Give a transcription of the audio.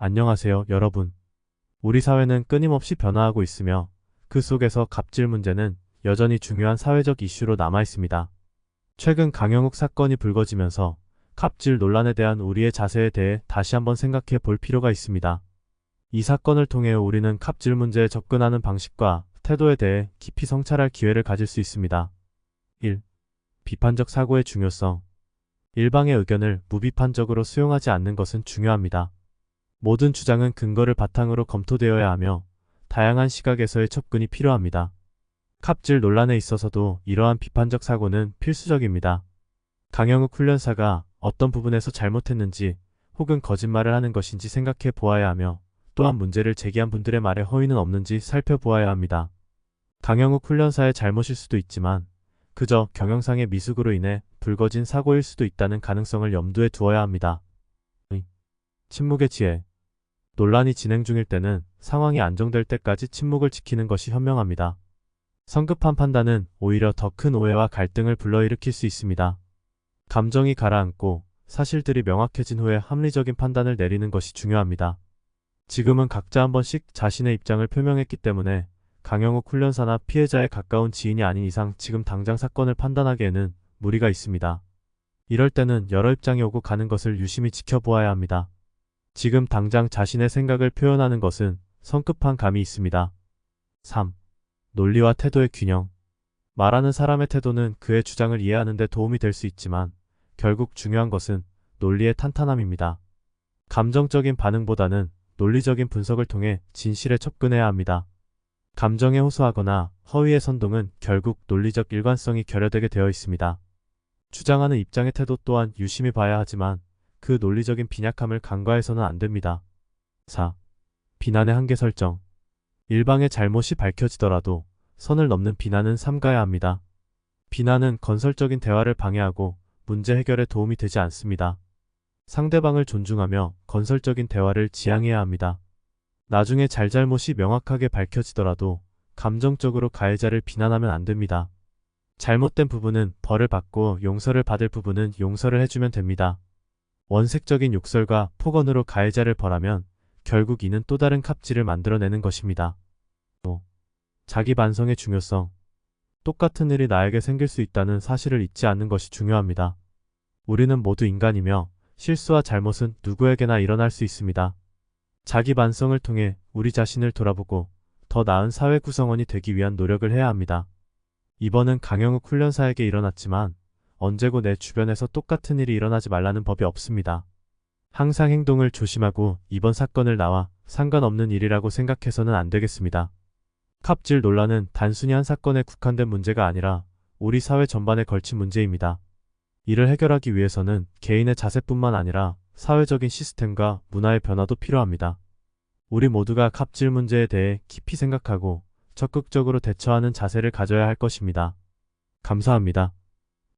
안녕하세요, 여러분. 우리 사회는 끊임없이 변화하고 있으며 그 속에서 갑질 문제는 여전히 중요한 사회적 이슈로 남아 있습니다. 최근 강영욱 사건이 불거지면서 갑질 논란에 대한 우리의 자세에 대해 다시 한번 생각해 볼 필요가 있습니다. 이 사건을 통해 우리는 갑질 문제에 접근하는 방식과 태도에 대해 깊이 성찰할 기회를 가질 수 있습니다. 1. 비판적 사고의 중요성. 일방의 의견을 무비판적으로 수용하지 않는 것은 중요합니다. 모든 주장은 근거를 바탕으로 검토되어야 하며 다양한 시각에서의 접근이 필요합니다. 갑질 논란에 있어서도 이러한 비판적 사고는 필수적입니다. 강영욱 훈련사가 어떤 부분에서 잘못했는지 혹은 거짓말을 하는 것인지 생각해 보아야 하며 또한 문제를 제기한 분들의 말에 허위는 없는지 살펴보아야 합니다. 강영욱 훈련사의 잘못일 수도 있지만 그저 경영상의 미숙으로 인해 불거진 사고일 수도 있다는 가능성을 염두에 두어야 합니다. 침묵의 지혜. 논란이 진행 중일 때는 상황이 안정될 때까지 침묵을 지키는 것이 현명합니다. 성급한 판단은 오히려 더 큰 오해와 갈등을 불러일으킬 수 있습니다. 감정이 가라앉고 사실들이 명확해진 후에 합리적인 판단을 내리는 것이 중요합니다. 지금은 각자 한 번씩 자신의 입장을 표명했기 때문에 강영욱 훈련사나 피해자에 가까운 지인이 아닌 이상 지금 당장 사건을 판단하기에는 무리가 있습니다. 이럴 때는 여러 입장이 오고 가는 것을 유심히 지켜보아야 합니다. 지금 당장 자신의 생각을 표현하는 것은 성급한 감이 있습니다. 3. 논리와 태도의 균형. 말하는 사람의 태도는 그의 주장을 이해하는 데 도움이 될 수 있지만 결국 중요한 것은 논리의 탄탄함입니다. 감정적인 반응보다는 논리적인 분석을 통해 진실에 접근해야 합니다. 감정에 호소하거나 허위의 선동은 결국 논리적 일관성이 결여되게 되어 있습니다. 주장하는 입장의 태도 또한 유심히 봐야 하지만 그 논리적인 빈약함을 간과해서는 안 됩니다. 4. 비난의 한계 설정. 일방의 잘못이 밝혀지더라도 선을 넘는 비난은 삼가야 합니다. 비난은 건설적인 대화를 방해하고 문제 해결에 도움이 되지 않습니다. 상대방을 존중하며 건설적인 대화를 지향해야 합니다. 나중에 잘잘못이 명확하게 밝혀지더라도 감정적으로 가해자를 비난하면 안 됩니다. 잘못된 부분은 벌을 받고 용서를 받을 부분은 용서를 해주면 됩니다. 원색적인 욕설과 폭언으로 가해자를 벌하면 결국 이는 또 다른 갑질을 만들어내는 것입니다. 5. 자기 반성의 중요성. 똑같은 일이 나에게 생길 수 있다는 사실을 잊지 않는 것이 중요합니다. 우리는 모두 인간이며 실수와 잘못은 누구에게나 일어날 수 있습니다. 자기 반성을 통해 우리 자신을 돌아보고 더 나은 사회 구성원이 되기 위한 노력을 해야 합니다. 이번은 강영욱 훈련사에게 일어났지만 언제고 내 주변에서 똑같은 일이 일어나지 말라는 법이 없습니다. 항상 행동을 조심하고 이번 사건을 나와 상관없는 일이라고 생각해서는 안 되겠습니다. 갑질 논란은 단순히 한 사건에 국한된 문제가 아니라 우리 사회 전반에 걸친 문제입니다. 이를 해결하기 위해서는 개인의 자세뿐만 아니라 사회적인 시스템과 문화의 변화도 필요합니다. 우리 모두가 갑질 문제에 대해 깊이 생각하고 적극적으로 대처하는 자세를 가져야 할 것입니다. 감사합니다.